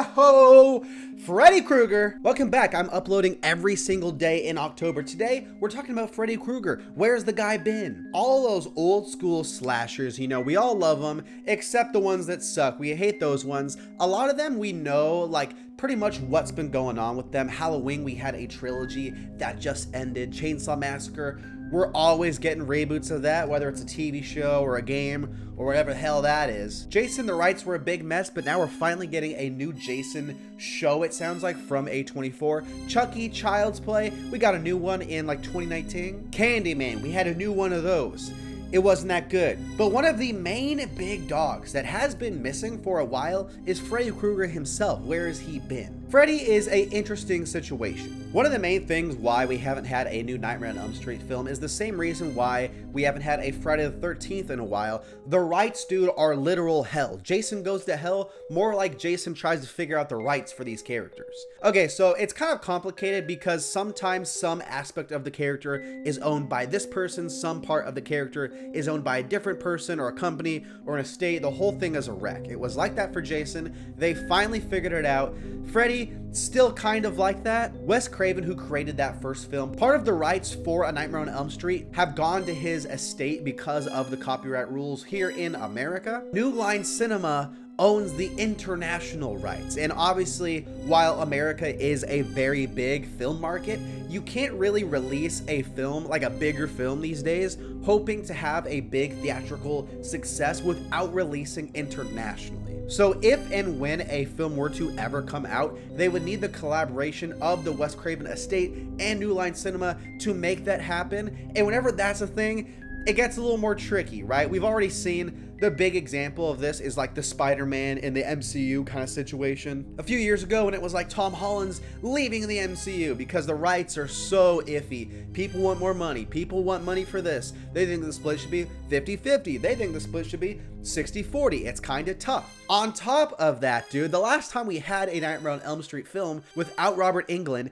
Ho! Freddy Krueger! Welcome back. I'm uploading every single day in October. Today, we're talking about Freddy Krueger. Where's the guy been? All those old school slashers, you know, we all love them, except the ones that suck. We hate those ones. A lot of them we know, like, pretty much what's been going on with them. Halloween, we had a trilogy that just ended. Chainsaw Massacre, we're always getting reboots of that, whether it's a TV show or a game or whatever the hell that is. Jason, the rights were a big mess, but now we're finally getting a new Jason show, it sounds like, from A24. Chucky, Child's Play, we got a new one in like 2019. Candyman, we had a new one of those. It wasn't that good. But one of the main big dogs that has been missing for a while is Freddy Krueger himself. Where has he been? Freddy is an interesting situation. One of the main things why we haven't had a new Nightmare on Elm Street film is the same reason why we haven't had a Friday the 13th in a while. The rights, dude, are literal hell. Jason goes to hell, more like Jason tries to figure out the rights for these characters. Okay, so it's kind of complicated because sometimes some aspect of the character is owned by this person, some part of the character is owned by a different person or a company or an estate. The whole thing is a wreck. It was like that for Jason. They finally figured it out. Freddy, still kind of like that. Wes Craven, who created that first film, part of the rights for A Nightmare on Elm Street have gone to his estate because of the copyright rules here in America. New Line Cinema owns the international rights. And obviously, while America is a very big film market, you can't really release a film, like a bigger film these days, hoping to have a big theatrical success without releasing internationally. So if and when a film were to ever come out, they would need the collaboration of the Wes Craven estate and New Line Cinema to make that happen. And whenever that's a thing, it gets a little more tricky, right? We've already seen the big example of this is like the Spider-Man in the MCU kind of situation. A few years ago when it was like Tom Holland's leaving the MCU because the rights are so iffy. People want more money. People want money for this. They think the split should be 50-50. They think the split should be 60-40. It's kind of tough. On top of that, dude, the last time we had a Nightmare on Elm Street film without Robert Englund,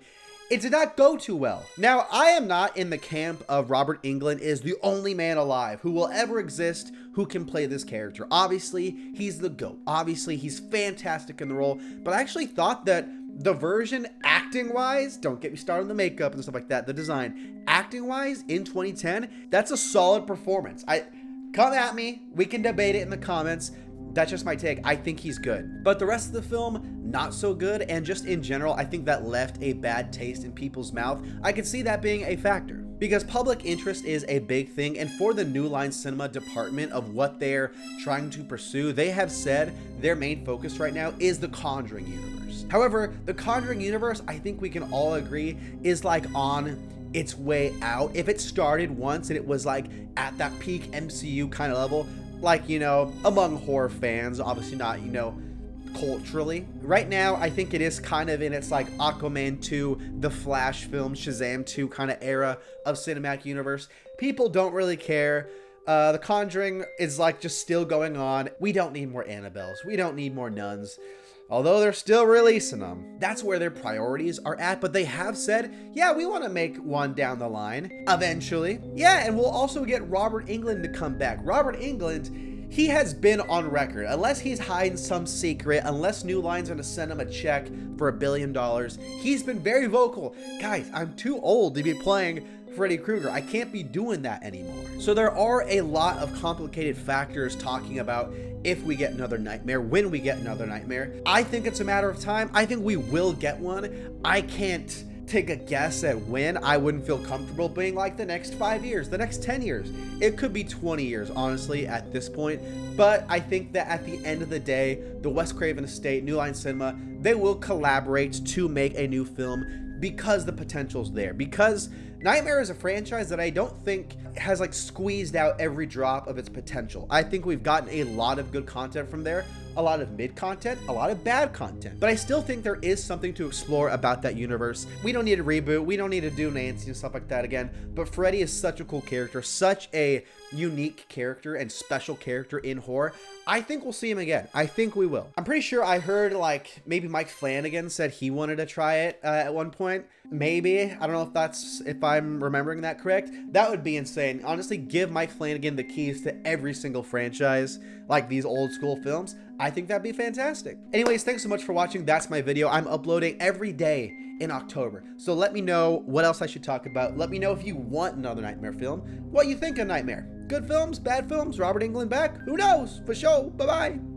it did not go too well. Now, I am not in the camp of Robert Englund is the only man alive who will ever exist who can play this character. Obviously, he's the GOAT. Obviously, he's fantastic in the role, but I actually thought that the version acting-wise, don't get me started on the makeup and stuff like that, the design, acting-wise in 2010, that's a solid performance. Come at me, we can debate it in the comments. That's just my take. I think he's good. But the rest of the film, not so good. And just in general, I think that left a bad taste in people's mouth. I could see that being a factor. Because public interest is a big thing. And for the New Line Cinema department of what they're trying to pursue, they have said their main focus right now is the Conjuring universe. However, the Conjuring universe, I think we can all agree, is like on its way out. If it started once and it was like at that peak MCU kind of level, like, you know, among horror fans, obviously not, you know, culturally. Right now, I think it is kind of in its like Aquaman 2, the Flash film, Shazam 2 kind of era of cinematic universe. People don't really care. The Conjuring is like just still going on. We don't need more Annabelles. We don't need more nuns. Although they're still releasing them. That's where their priorities are at, but they have said, yeah, we want to make one down the line, eventually. Yeah, and we'll also get Robert Englund to come back. Robert Englund, he has been on record, unless he's hiding some secret, unless New Line's gonna send him a check for $1 billion, he's been very vocal. Guys, I'm too old to be playing Freddy Krueger. I can't be doing that anymore. So there are a lot of complicated factors talking about if we get another nightmare, when we get another nightmare. I think it's a matter of time. I think we will get one. I can't take a guess at when. I wouldn't feel comfortable being like the next 5 years, the next 10 years. It could be 20 years, honestly, at this point. But I think that at the end of the day, the Wes Craven estate, New Line Cinema, they will collaborate to make a new film because the potential's there. Because Nightmare is a franchise that I don't think has like squeezed out every drop of its potential. I think we've gotten a lot of good content from there, a lot of mid content, a lot of bad content, but I still think there is something to explore about that universe. We don't need a reboot. We don't need to do Nancy and stuff like that again, but Freddy is such a cool character, such a unique character and special character in horror. I think we'll see him again. I think we will. I'm pretty sure I heard like maybe Mike Flanagan said he wanted to try it at one point. Maybe. I don't know if I'm remembering that correct. That would be insane. Honestly, give Mike Flanagan the keys to every single franchise, like these old school films. I think that'd be fantastic. Anyways, thanks so much for watching. That's my video. I'm uploading every day in October. So let me know what else I should talk about. Let me know if you want another Nightmare film, what you think of Nightmare. Good films, bad films, Robert Englund back? Who knows? For sure. Bye-bye.